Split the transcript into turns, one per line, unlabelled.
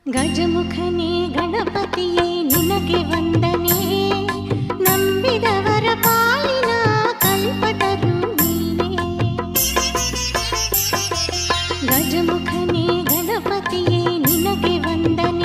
ಗಜಮುಖನೇ ಗಣಪತಿಯೇ ನಿನಗೆ ವಂದನೆ, ನಂಬಿದವರ ಪಾಲಿನ ಕಲ್ಪತರು ನೀನೇ. ಗಜಮುಖನೇ ಗಣಪತಿಯೇ ನಿನಗೆ ವಂದನೆ.